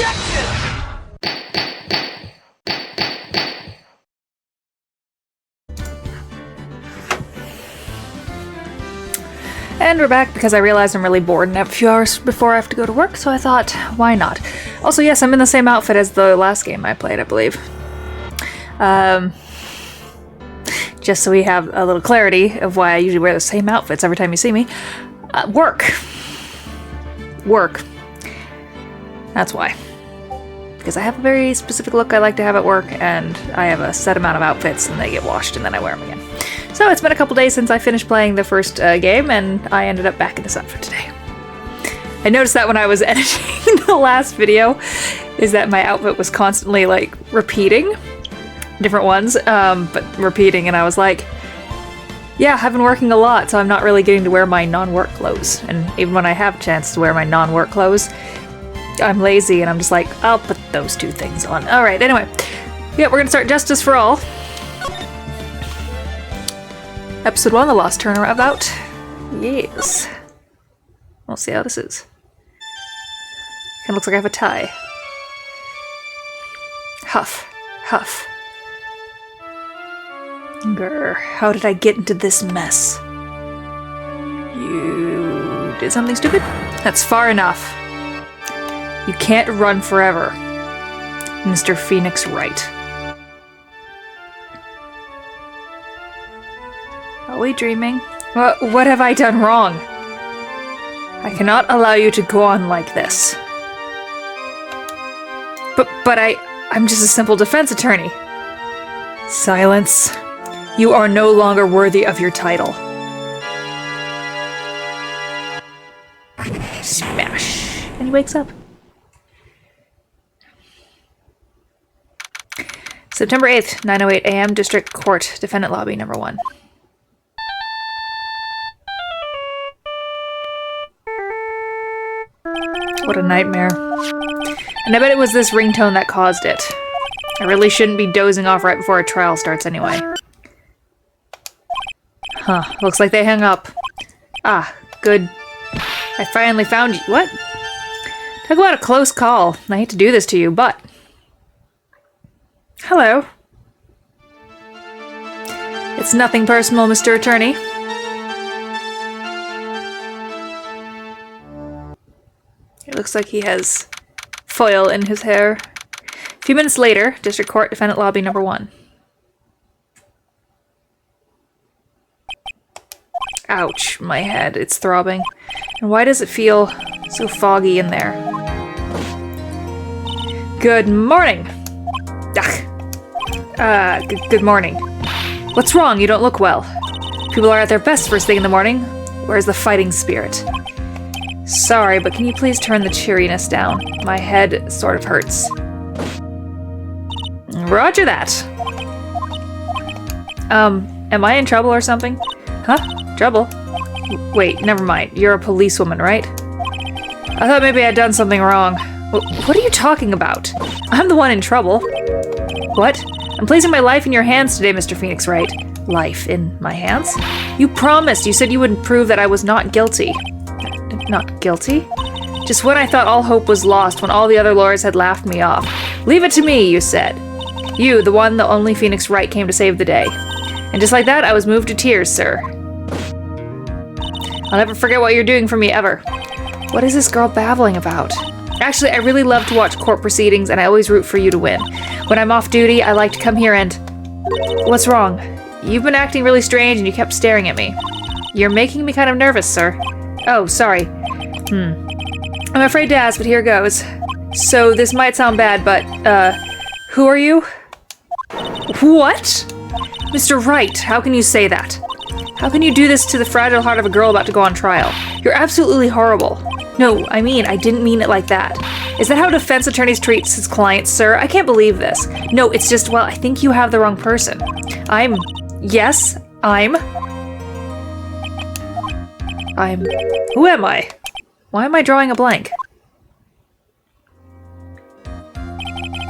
OBJECTION! And we're back because I realized I'm really bored and have a few hours before I have to go to work, so I thought, why not? Also, yes, I'm in the same outfit as the last game I played, I believe. Just so we have a little clarity of why I usually wear the same outfits every time you see me. Work. That's why. Because I have a very specific look I like to have at work, and I have a set amount of outfits, and they get washed, and then I wear them again. So it's been a couple days since I finished playing the first game, and I ended up back in this outfit today. I noticed that when I was editing the last video, is that my outfit was constantly, like, repeating. Different ones, but repeating, and I was like, yeah, I've been working a lot, so I'm not really getting to wear my non-work clothes. And even when I have a chance to wear my non-work clothes, I'm lazy, and I'm just like, I'll put those two things on. Alright, anyway. Yeah, we're gonna start Justice for All. Episode 1, The Lost Turnabout. Yes. We'll see how this is. Kinda looks like I have a tie. Huff. Huff. Grr, how did I get into this mess? You did something stupid? That's far enough. You can't run forever. Mr. Phoenix Wright. Are we dreaming? What have I done wrong? I cannot allow you to go on like this. But I'm just a simple defense attorney. Silence. You are no longer worthy of your title. Smash. And he wakes up. September 8th, 9:08 a.m., District Court, Defendant Lobby, number 1. What a nightmare. And I bet it was this ringtone that caused it. I really shouldn't be dozing off right before a trial starts anyway. Huh, looks like they hung up. Ah, good. I finally found you. What? Talk about a close call. I hate to do this to you, but... Hello. It's nothing personal, Mr. Attorney. It looks like he has foil in his hair. A few minutes later, District Court, Defendant Lobby, number 1. Ouch, my head, it's throbbing. And why does it feel so foggy in there? Good morning! Good morning. What's wrong? You don't look well. People are at their best first thing in the morning. Where's the fighting spirit? Sorry, but can you please turn the cheeriness down? My head sort of hurts. Roger that. Am I in trouble or something? Huh? Trouble? Wait, never mind. You're a policewoman, right? I thought maybe I'd done something wrong. What are you talking about? I'm the one in trouble. What? I'm placing my life in your hands today, Mr. Phoenix Wright. Life in my hands? You promised. You said you would prove that I was not guilty. Not guilty? Just when I thought all hope was lost, when all the other lawyers had laughed me off. Leave it to me, you said. You, the one, the only Phoenix Wright, came to save the day. And just like that, I was moved to tears, sir. I'll never forget what you're doing for me, ever. What is this girl babbling about? Actually, I really love to watch court proceedings, and I always root for you to win. When I'm off duty, I like to come here and... What's wrong? You've been acting really strange, and you kept staring at me. You're making me kind of nervous, sir. Oh, sorry. I'm afraid to ask, but here goes. So, this might sound bad, but, who are you? What? Mr. Wright, how can you say that? How can you do this to the fragile heart of a girl about to go on trial? You're absolutely horrible. No, I didn't mean it like that. Is that how a defense attorney treats his clients, sir? I can't believe this. No, it's just, well, I think you have the wrong person. Yes, who am I? Why am I drawing a blank?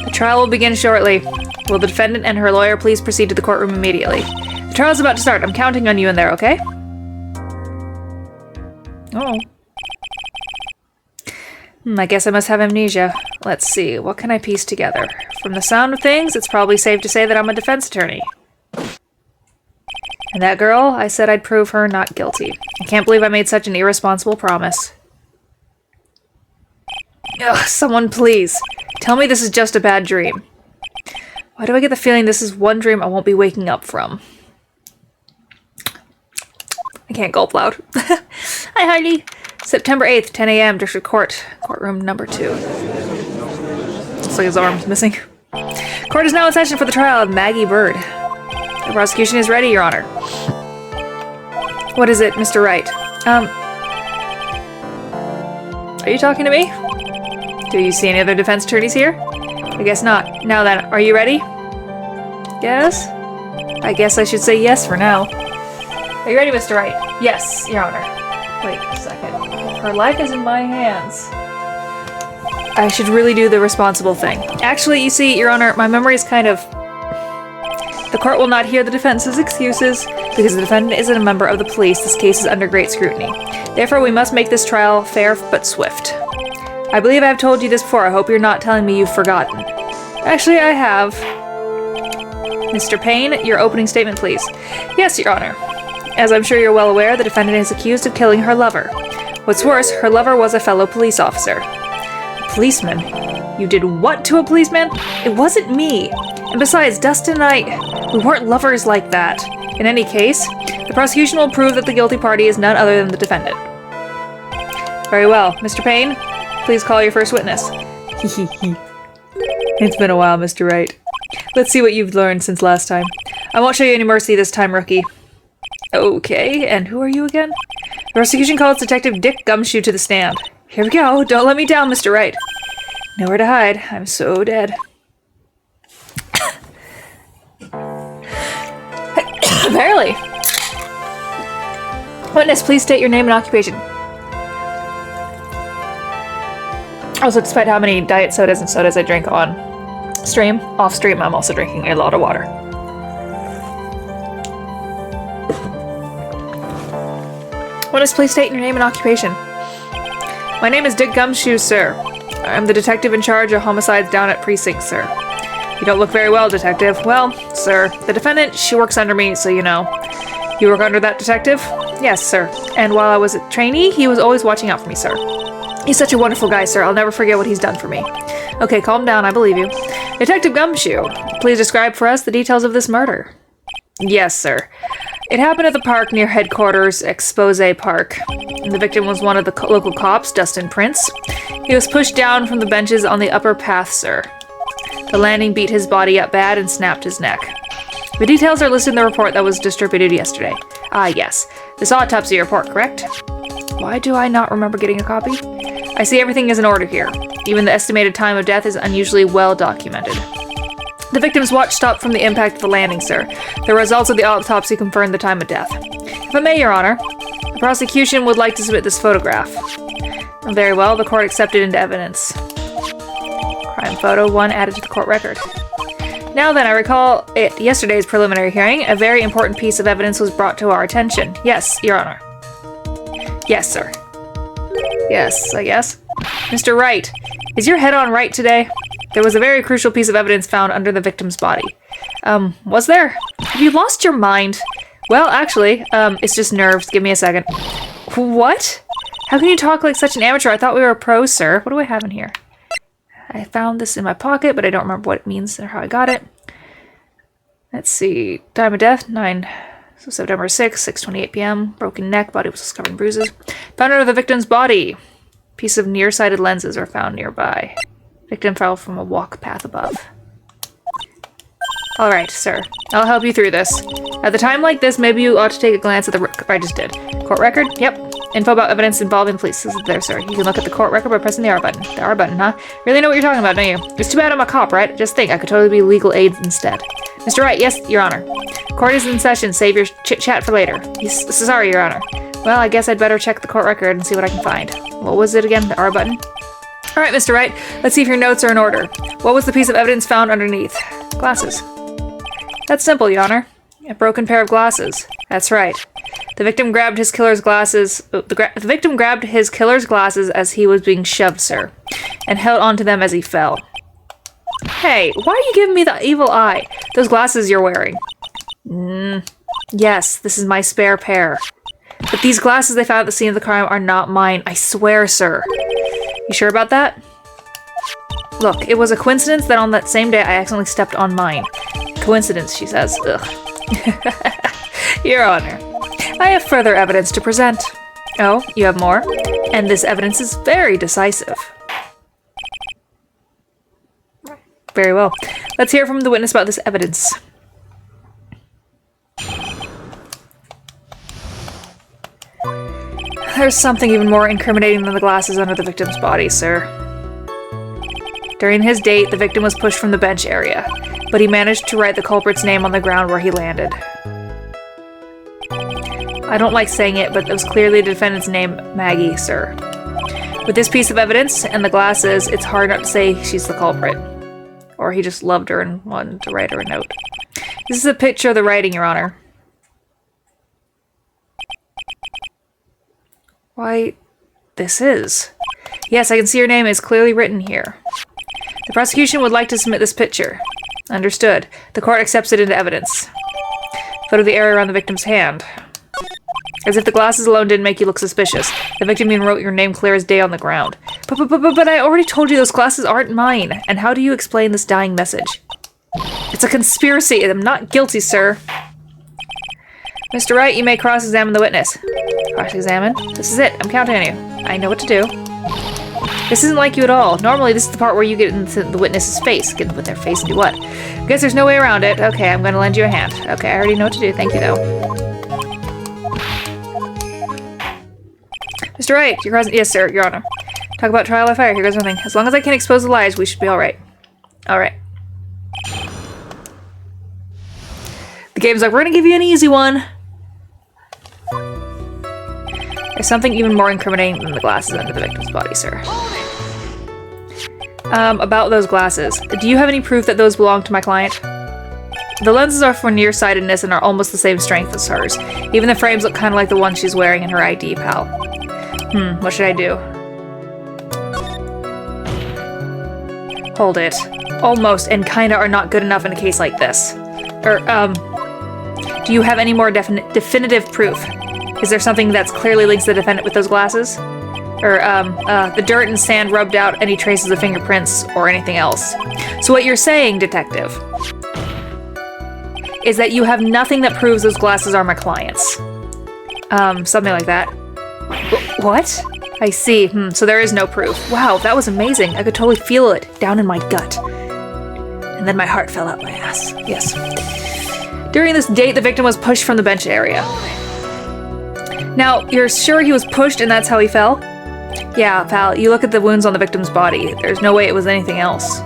The trial will begin shortly. Will the defendant and her lawyer please proceed to the courtroom immediately? The trial's about to start. I'm counting on you in there, okay? Oh. I guess I must have amnesia. Let's see, what can I piece together? From the sound of things, it's probably safe to say that I'm a defense attorney. And that girl, I said I'd prove her not guilty. I can't believe I made such an irresponsible promise. Ugh, someone please, tell me this is just a bad dream. Why do I get the feeling this is one dream I won't be waking up from? I can't gulp loud. Hi, Heidi. September 8th, 10 a.m., District Court. Courtroom number 2. Looks like his arm's missing. Court is now in session for the trial of Maggie Bird. The prosecution is ready, Your Honor. What is it, Mr. Wright? Are you talking to me? Do you see any other defense attorneys here? I guess not. Now then, are you ready? Yes? I guess I should say yes for now. Are you ready, Mr. Wright? Yes, Your Honor. Wait a second. Her life is in my hands. I should really do the responsible thing. Actually, you see, Your Honor, my memory is kind of... The court will not hear the defense's excuses. Because the defendant isn't a member of the police, this case is under great scrutiny. Therefore, we must make this trial fair but swift. I believe I have told you this before. I hope you're not telling me you've forgotten. Actually, I have. Mr. Payne, your opening statement, please. Yes, Your Honor. As I'm sure you're well aware, the defendant is accused of killing her lover. What's worse, her lover was a fellow police officer. A policeman? You did what to a policeman? It wasn't me. And besides, Dustin and I, we weren't lovers like that. In any case, the prosecution will prove that the guilty party is none other than the defendant. Very well. Mr. Payne, please call your first witness. It's been a while, Mr. Wright. Let's see what you've learned since last time. I won't show you any mercy this time, rookie. Okay, and who are you again? The prosecution calls Detective Dick Gumshoe to the stand. Here we go. Don't let me down, Mr. Wright. Nowhere to hide. I'm so dead. Apparently. Witness, please state your name and occupation. Also, despite how many diet sodas and sodas I drink on stream, off stream, I'm also drinking a lot of water. Witness, please state your name and occupation. My name is Dick Gumshoe, sir. I'm the detective in charge of homicides down at Precinct, sir. You don't look very well, detective. Well, sir, the defendant, she works under me, so you know. You work under that detective? Yes, sir. And while I was a trainee, he was always watching out for me, sir. He's such a wonderful guy, sir. I'll never forget what he's done for me. Okay, calm down. I believe you. Detective Gumshoe, please describe for us the details of this murder. Yes, sir. It happened at the park near headquarters, Expose Park. The victim was one of the local cops, Dustin Prince. He was pushed down from the benches on the upper path, sir. The landing beat his body up bad and snapped his neck. The details are listed in the report that was distributed yesterday. Ah, yes. This autopsy report, correct? Why do I not remember getting a copy? I see everything is in order here. Even the estimated time of death is unusually well documented. The victim's watch stopped from the impact of the landing, sir. The results of the autopsy confirmed the time of death. If I may, Your Honor, the prosecution would like to submit this photograph. Very well, the court accepted into evidence. Crime photo 1 added to the court record. Now then, I recall at yesterday's preliminary hearing, a very important piece of evidence was brought to our attention. Yes, Your Honor. Yes, sir. Yes, I guess. Mr. Wright, is your head on right today? There was a very crucial piece of evidence found under the victim's body. Was there? Have you lost your mind? Well, actually, it's just nerves. Give me a second. What? How can you talk like such an amateur? I thought we were pros, sir. What do I have in here? I found this in my pocket, but I don't remember what it means or how I got it. Let's see. Time of death, 9. So September 6th, 6:28 p.m. Broken neck, body was covered in bruises. Found under the victim's body. Piece of nearsighted lenses are found nearby. Victim fell from a walk path above. Alright, sir. I'll help you through this. At the time like this, maybe you ought to take a glance at the I just did. Court record? Yep. Info about evidence involving police. This is there, sir. You can look at the court record by pressing the R button. The R button, huh? Really know what you're talking about, don't you? It's too bad I'm a cop, right? Just think, I could totally be legal aid instead. Mr. Wright, yes, Your Honor. Court is in session. Save your chit-chat for later. Sorry, Your Honor. Well, I guess I'd better check the court record and see what I can find. What was it again? The R button? Alright, Mr. Wright. Let's see if your notes are in order. What was the piece of evidence found underneath? Glasses. That's simple, Your Honor. A broken pair of glasses. That's right. The victim grabbed his killer's glasses. The victim grabbed his killer's glasses as he was being shoved, sir, and held onto them as he fell. Hey, why are you giving me the evil eye? Those glasses you're wearing. Yes, this is my spare pair. But these glasses they found at the scene of the crime are not mine. I swear, sir. You sure about that? Look, it was a coincidence that on that same day I accidentally stepped on mine. Coincidence, she says. Ugh. Your Honor, I have further evidence to present. Oh, you have more? And this evidence is very decisive. Very well. Let's hear from the witness about this evidence. There's something even more incriminating than the glasses under the victim's body, sir. During his date, the victim was pushed from the bench area, but he managed to write the culprit's name on the ground where he landed. I don't like saying it, but it was clearly the defendant's name, Maggie, sir. With this piece of evidence and the glasses, it's hard not to say she's the culprit. Or he just loved her and wanted to write her a note. This is a picture of the writing, Your Honor. Why, this is. Yes, I can see your name is clearly written here. The prosecution would like to submit this picture. Understood. The court accepts it into evidence. Photo of the area around the victim's hand. As if the glasses alone didn't make you look suspicious. The victim even wrote your name clear as day on the ground. But I already told you those glasses aren't mine. And how do you explain this dying message? It's a conspiracy. I'm not guilty, sir. Mr. Wright, you may cross-examine the witness. Cross-examine? This is it. I'm counting on you. I know what to do. This isn't like you at all. Normally, this is the part where you get into the witness's face. Get with their face and do what? I guess there's no way around it. Okay, I'm going to lend you a hand. Okay, I already know what to do. Thank you, though. Mr. Wright, you're present. Yes, sir, Your Honor. Talk about trial by fire. Here goes nothing. As long as I can expose the lies, we should be all right. All right. The game's like, we're going to give you an easy one. There's something even more incriminating than the glasses under the victim's body, sir. About those glasses. Do you have any proof that those belong to my client? The lenses are for nearsightedness and are almost the same strength as hers. Even the frames look kind of like the one she's wearing in her ID, pal. What should I do? Hold it. Almost and kinda are not good enough in a case like this. Do you have any more definitive proof? Is there something that's clearly links the defendant with those glasses? Or, the dirt and sand rubbed out any traces of fingerprints or anything else? So what you're saying, detective, is that you have nothing that proves those glasses are my client's. Something like that. What? I see. So there is no proof. Wow, that was amazing. I could totally feel it down in my gut. And then my heart fell out my ass. Yes. During this date, the victim was pushed from the bench area. Now, you're sure he was pushed and that's how he fell? Yeah, pal, you look at the wounds on the victim's body. There's no way it was anything else.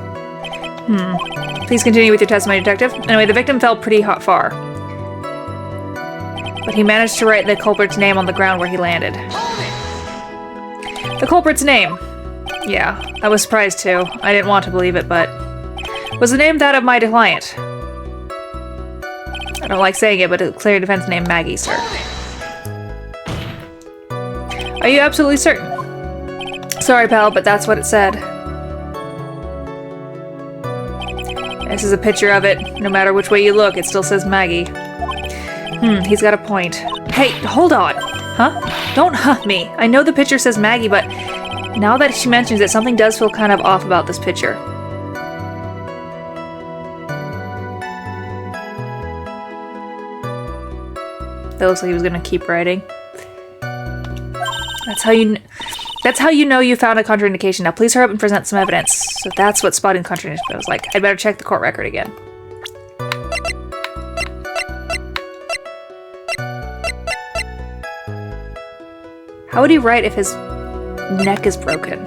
Please continue with your testimony, detective. Anyway, the victim fell pretty far. But he managed to write the culprit's name on the ground where he landed. The culprit's name. Yeah, I was surprised too. I didn't want to believe it, but... Was the name that of my client? I don't like saying it, but it's a clear defense name, Maggie, sir. Are you absolutely certain? Sorry, pal, but that's what it said. This is a picture of it. No matter which way you look, it still says Maggie. He's got a point. Hey, hold on! Huh? Don't huff me! I know the picture says Maggie, but now that she mentions it, something does feel kind of off about this picture. That looks like he was gonna keep writing. That's how you know you found a contraindication. Now please hurry up and present some evidence. So that's what spotting contraindication was like. I'd better check the court record again. How would he write if his neck is broken?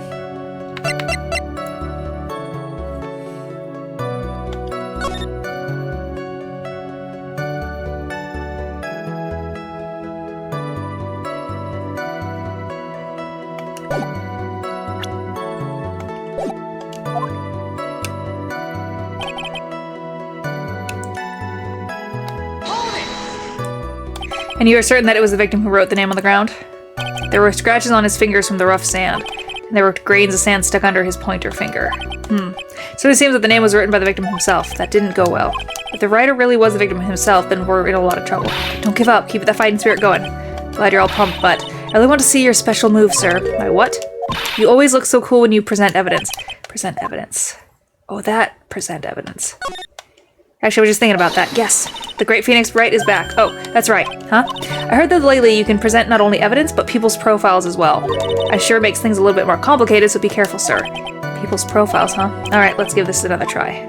And you are certain that it was the victim who wrote the name on the ground? There were scratches on his fingers from the rough sand, and there were grains of sand stuck under his pointer finger. So it seems that the name was written by the victim himself. That didn't go well. If the writer really was the victim himself, then we're in a lot of trouble. Don't give up. Keep that fighting spirit going. Glad you're all pumped, but I really want to see your special move, sir. My what? You always look so cool when you present evidence. Present evidence. Oh, that present evidence. Actually, I was just thinking about that. Yes, the Great Phoenix Wright is back. Oh, that's right, huh? I heard that lately you can present not only evidence, but people's profiles as well. I sure makes things a little bit more complicated, so be careful, sir. People's profiles, huh? Alright, let's give this another try.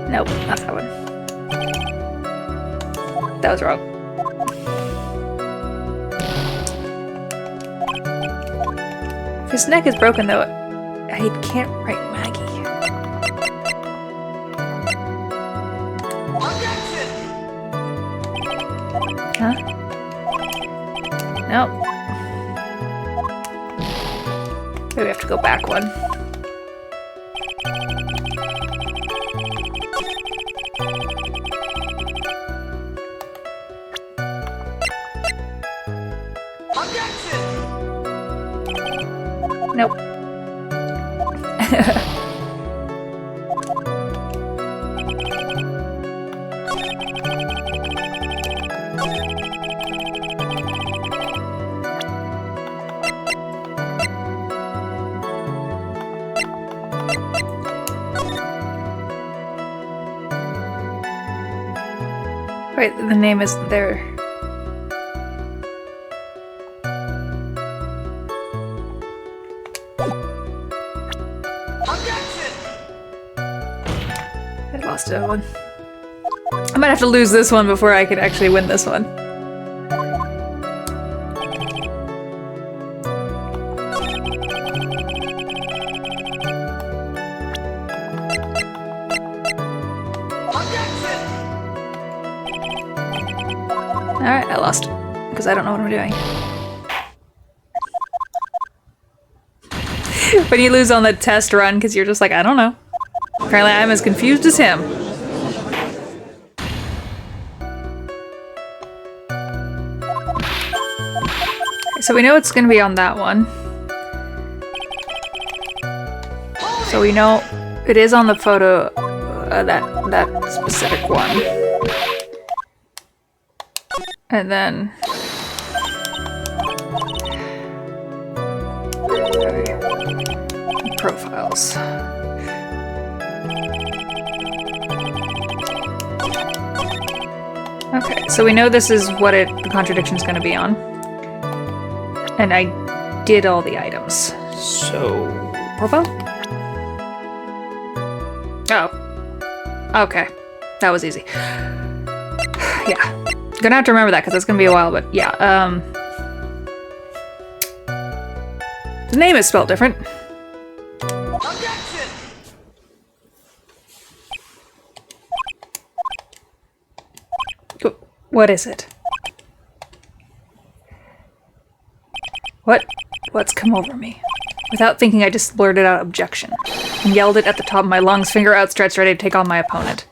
Nope, not that one. That was wrong. If his neck is broken, though, I can't write Maggie. Huh? Nope. Maybe we have to go back one. Nope. Wait, the name isn't there. I lost that one. I might have to lose this one before I can actually win this one. Alright, I lost. Because I don't know what I'm doing. When you lose on the test run, because you're just like, I don't know. Apparently I'm as confused as him. So we know it's going to be on that one. So we know it is on the photo, that specific one. And then... profiles. Okay, so we know this is what the contradiction's going to be on. And I did all the items. So... profile? Oh. Okay. That was easy. Yeah. Gonna have to remember that because it's gonna be a while, but yeah. The name is spelled different. What is it? What's come over me? Without thinking, I just blurted out objection and yelled it at the top of my lungs, finger outstretched, ready to take on my opponent.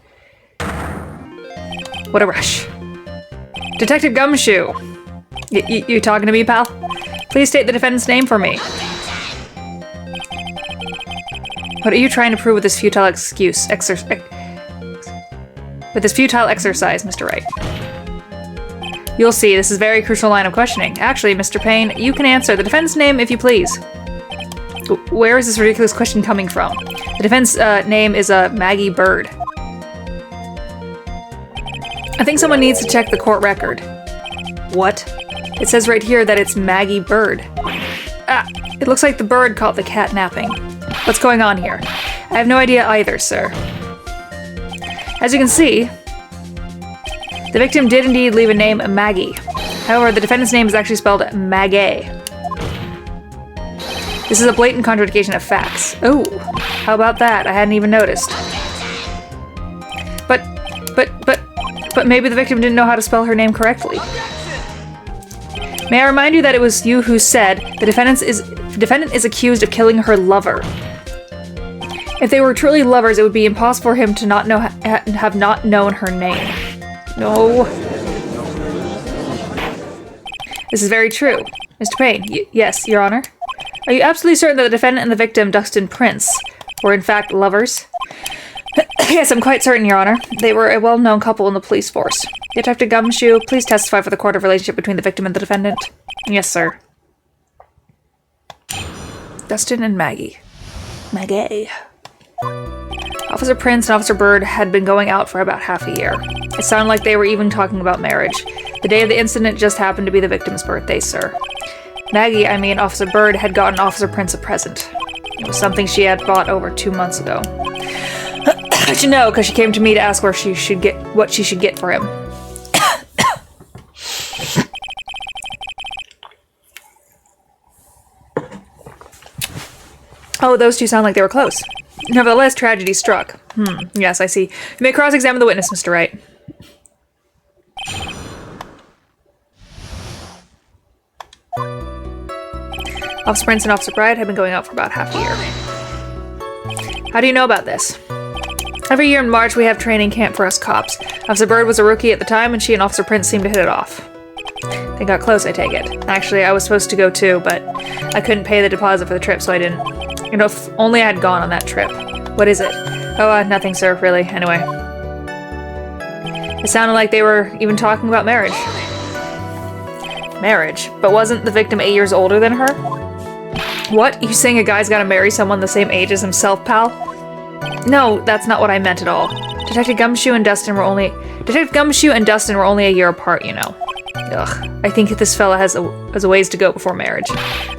What a rush. Detective Gumshoe! You talking to me, pal? Please state the defendant's name for me. What are you trying to prove with this futile exercise, Mr. Wright? You'll see, this is a very crucial line of questioning. Actually, Mr. Payne, you can answer the defendant's name if you please. Where is this ridiculous question coming from? The defendant's name is Maggie Bird. I think someone needs to check the court record. What? It says right here that it's Maggie Bird. Ah, it looks like the bird caught the cat napping. What's going on here? I have no idea either, sir. As you can see, the victim did indeed leave a name Maggie. However, the defendant's name is actually spelled Maggie. This is a blatant contradiction of facts. Oh, how about that? I hadn't even noticed. But maybe the victim didn't know how to spell her name correctly. May I remind you that it was you who said the defendant is accused of killing her lover. If they were truly lovers, it would be impossible for him to not know have not known her name. No. This is very true. Mr. Payne, yes, Your Honor. Are you absolutely certain that the defendant and the victim, Dustin Prince, were in fact lovers? Yes, I'm quite certain, Your Honor. They were a well-known couple in the police force. Detective Gumshoe, please testify for the court of relationship between the victim and the defendant. Yes, sir. Dustin and Maggie. Maggie. Officer Prince and Officer Bird had been going out for about half a year. It sounded like they were even talking about marriage. The day of the incident just happened to be the victim's birthday, sir. Maggie, I mean Officer Bird, had gotten Officer Prince a present. It was something she had bought over 2 months ago. How'd you know? Because she came to me to ask what she should get for him. Oh, those two sound like they were close. Nevertheless, tragedy struck. Yes, I see. You may cross-examine the witness, Mr. Wright. Officer Prince and Officer Bride had been going out for about half a year. How do you know about this? Every year in March, we have training camp for us cops. Officer Bird was a rookie at the time, and she and Officer Prince seemed to hit it off. They got close, I take it. Actually, I was supposed to go too, but I couldn't pay the deposit for the trip, so I didn't. You know, if only I had gone on that trip. What is it? Oh, nothing, sir, really. Anyway. It sounded like they were even talking about marriage. Marriage? But wasn't the victim 8 years older than her? What? You saying a guy's gotta marry someone the same age as himself, pal? No, that's not what I meant at all. Detective Gumshoe and Dustin were only a year apart, you know. Ugh, I think this fella has a ways to go before marriage.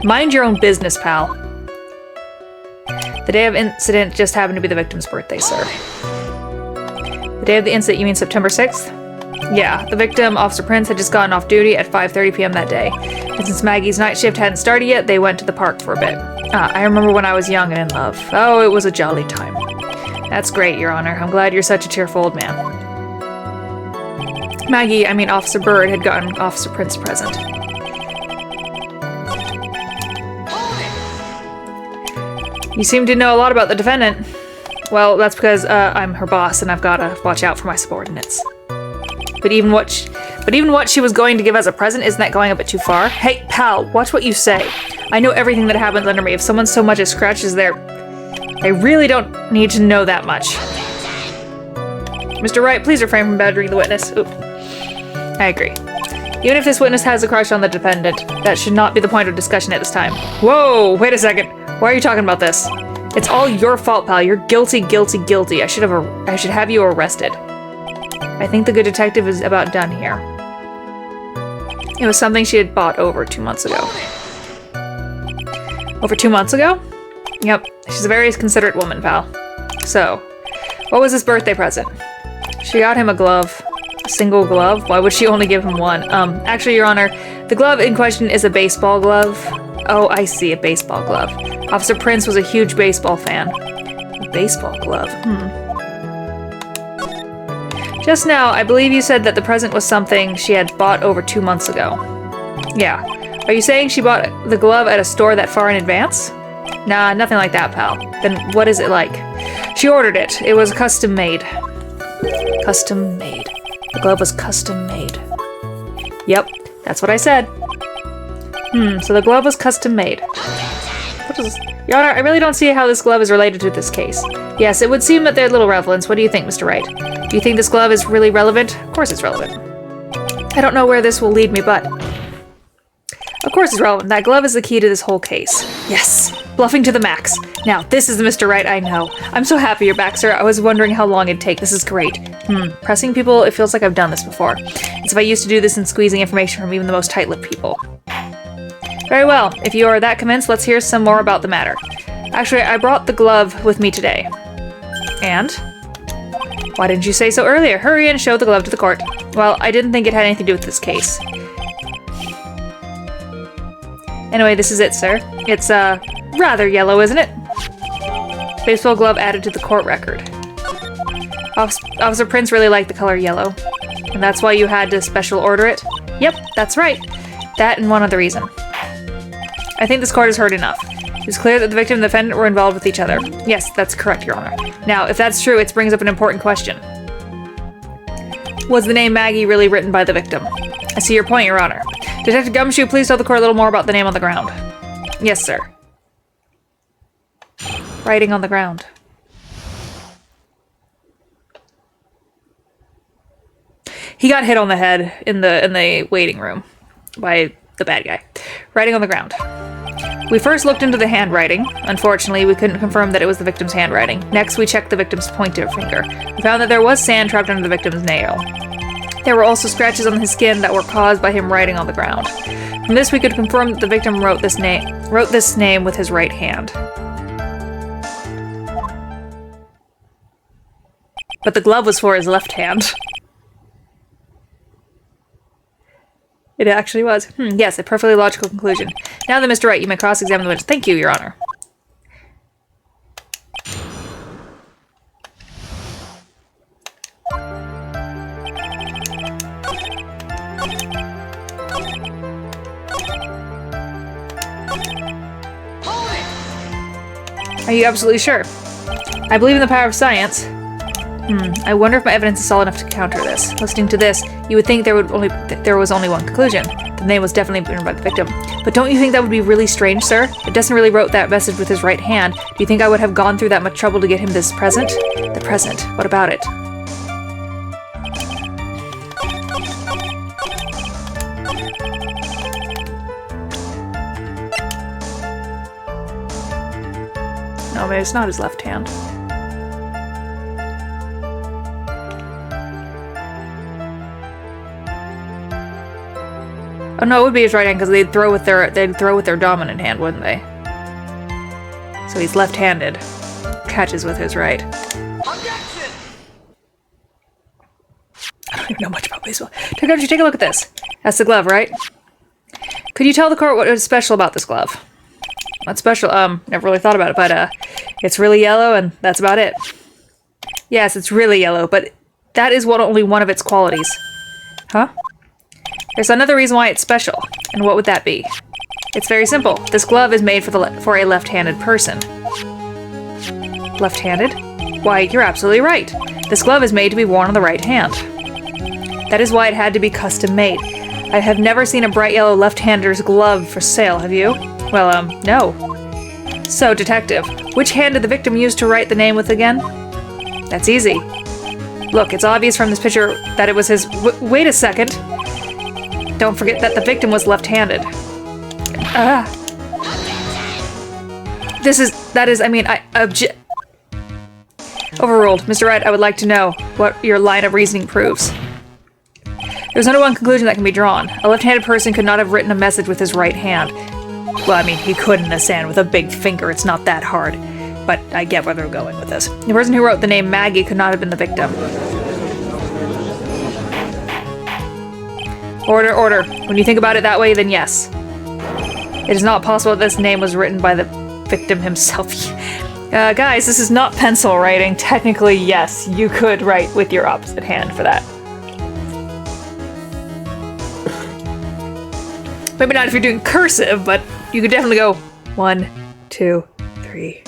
Mind your own business, pal. The day of incident just happened to be the victim's birthday, sir. The day of the incident, you mean September 6th? Yeah, the victim, Officer Prince, had just gotten off duty at 5:30 p.m. that day. And since Maggie's night shift hadn't started yet, they went to the park for a bit. I remember when I was young and in love. Oh, it was a jolly time. That's great, Your Honor. I'm glad you're such a cheerful old man. Maggie, I mean Officer Bird, had gotten Officer Prince a present. You seem to know a lot about the defendant. Well, that's because I'm her boss and I've got to watch out for my subordinates. But even what she was going to give as a present, isn't that going a bit too far? Hey, pal, watch what you say. I know everything that happens under me. If someone so much as scratches their... I really don't need to know that much. Mr. Wright, please refrain from badgering the witness. Oop. I agree. Even if this witness has a crush on the defendant, that should not be the point of discussion at this time. Whoa, wait a second. Why are you talking about this? It's all your fault, pal. You're guilty, guilty, guilty. I should have you arrested. I think the good detective is about done here. It was something she had bought over 2 months ago. Over 2 months ago? Yep. She's a very considerate woman, pal. So, what was his birthday present? She got him a glove. A single glove? Why would she only give him one? Actually, Your Honor, the glove in question is a baseball glove. Oh, I see, a baseball glove. Officer Prince was a huge baseball fan. A baseball glove? Just now, I believe you said that the present was something she had bought over 2 months ago. Yeah. Are you saying she bought the glove at a store that far in advance? Nah, nothing like that, pal. Then what is it like? She ordered it. It was custom made. Custom made. The glove was custom made. Yep, that's what I said. So the glove was custom made. Your Honor, I really don't see how this glove is related to this case. Yes, it would seem that there's little relevance. What do you think, Mr. Wright? Do you think this glove is really relevant? Of course it's relevant. I don't know where this will lead me, but... Of course it's relevant. That glove is the key to this whole case. Yes! Bluffing to the max. Now, this is the Mr. Wright I know. I'm so happy you're back, sir. I was wondering how long it'd take. This is great. Pressing people, it feels like I've done this before. It's if I used to do this in squeezing information from even the most tight-lipped people. Very well. If you are that convinced, let's hear some more about the matter. Actually, I brought the glove with me today. And? Why didn't you say so earlier? Hurry and show the glove to the court. Well, I didn't think it had anything to do with this case. Anyway, this is it, sir. It's, Rather yellow, isn't it? Baseball glove added to the court record. Officer Prince really liked the color yellow. And that's why you had to special order it? Yep, that's right. That and one other reason. I think this court has heard enough. It's clear that the victim and the defendant were involved with each other. Yes, that's correct, Your Honor. Now, if that's true, it brings up an important question. Was the name Maggie really written by the victim? I see your point, Your Honor. Detective Gumshoe, please tell the court a little more about the name on the ground. Yes, sir. Writing on the ground. He got hit on the head in the waiting room by the bad guy. Writing on the ground. We first looked into the handwriting. Unfortunately, we couldn't confirm that it was the victim's handwriting. Next, we checked the victim's pointer finger. We found that there was sand trapped under the victim's nail. There were also scratches on his skin that were caused by him writing on the ground. From this, we could confirm that the victim wrote this name with his right hand. But the glove was for his left hand. It actually was. Yes, a perfectly logical conclusion. Now then, Mr. Wright, you may cross-examine the witness. Thank you, Your Honor. Are you absolutely sure? I believe in the power of science. I wonder if my evidence is solid enough to counter this. Listening to this, you would think there was only one conclusion. The name was definitely written by the victim. But don't you think that would be really strange, sir? If Destin really wrote that message with his right hand, do you think I would have gone through that much trouble to get him this present? The present. What about it? No, maybe it's not his left hand. Oh no, it would be his right hand because they'd throw with their dominant hand, wouldn't they? So he's left-handed. Catches with his right. Objection! I don't even know much about baseball. Take a look at this. That's the glove, right? Could you tell the court what is special about this glove? What's special? Never really thought about it, but it's really yellow and that's about it. Yes, it's really yellow, but that is only one of its qualities. Huh? There's another reason why it's special, and what would that be? It's very simple. This glove is made for a left-handed person. Left-handed? Why, you're absolutely right. This glove is made to be worn on the right hand. That is why it had to be custom-made. I have never seen a bright yellow left-hander's glove for sale, have you? Well, no. So, detective, which hand did the victim use to write the name with again? That's easy. Look, it's obvious from this picture that it was his... Wait a second. Don't forget that the victim was left-handed. Overruled. Mr. Wright, I would like to know what your line of reasoning proves. There's only one conclusion that can be drawn. A left-handed person could not have written a message with his right hand. Well, I mean, he could in the sand with a big finger. It's not that hard. But I get where they're going with this. The person who wrote the name Maggie could not have been the victim. Order, order. When you think about it that way, then yes. It is not possible that this name was written by the victim himself. Guys, this is not pencil writing. Technically, yes, you could write with your opposite hand for that. Maybe not if you're doing cursive, but you could definitely go 1, 2, 3.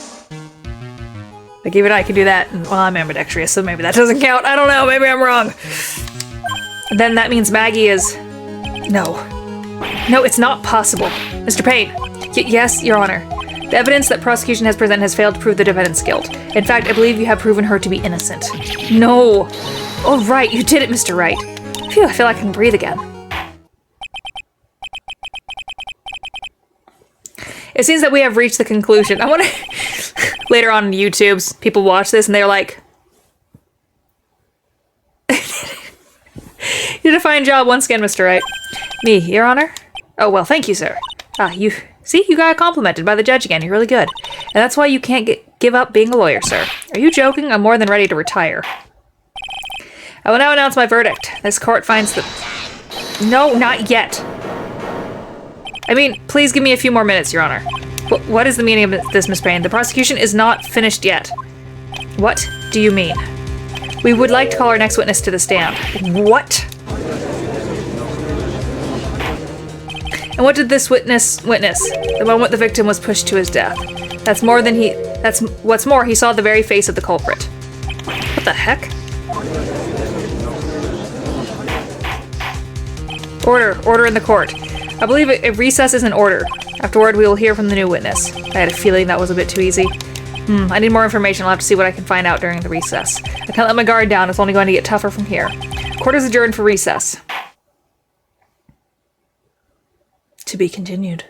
Like even I can do that. And, well, I'm ambidextrous, so maybe that doesn't count. I don't know. Maybe I'm wrong. Then that means Maggie is... No. No, it's not possible. Mr. Payne. Yes, Your Honor. The evidence that prosecution has presented has failed to prove the defendant's guilt. In fact, I believe you have proven her to be innocent. No. Oh, right. You did it, Mr. Wright. Phew, I feel like I can breathe again. It seems that we have reached the conclusion. I want to... Later on YouTube, people watch this and they're like... You did a fine job once again, Mr. Wright. Me, Your Honor? Oh, well, thank you, sir. You got complimented by the judge again. You're really good. And that's why you can't give up being a lawyer, sir. Are you joking? I'm more than ready to retire. I will now announce my verdict. This court finds that... No, not yet. I mean, please give me a few more minutes, Your Honor. What is the meaning of this, Miss Payne? The prosecution is not finished yet. What do you mean? We would like to call our next witness to the stand. What? And what did this witness witness? The moment the victim was pushed to his death. What's more, he saw the very face of the culprit. What the heck? Order in the court. I believe a recess is in order. Afterward, we will hear from the new witness. I had a feeling that was a bit too easy. I need more information. I'll have to see what I can find out during the recess. I can't let my guard down. It's only going to get tougher from here. Court is adjourned for recess. To be continued.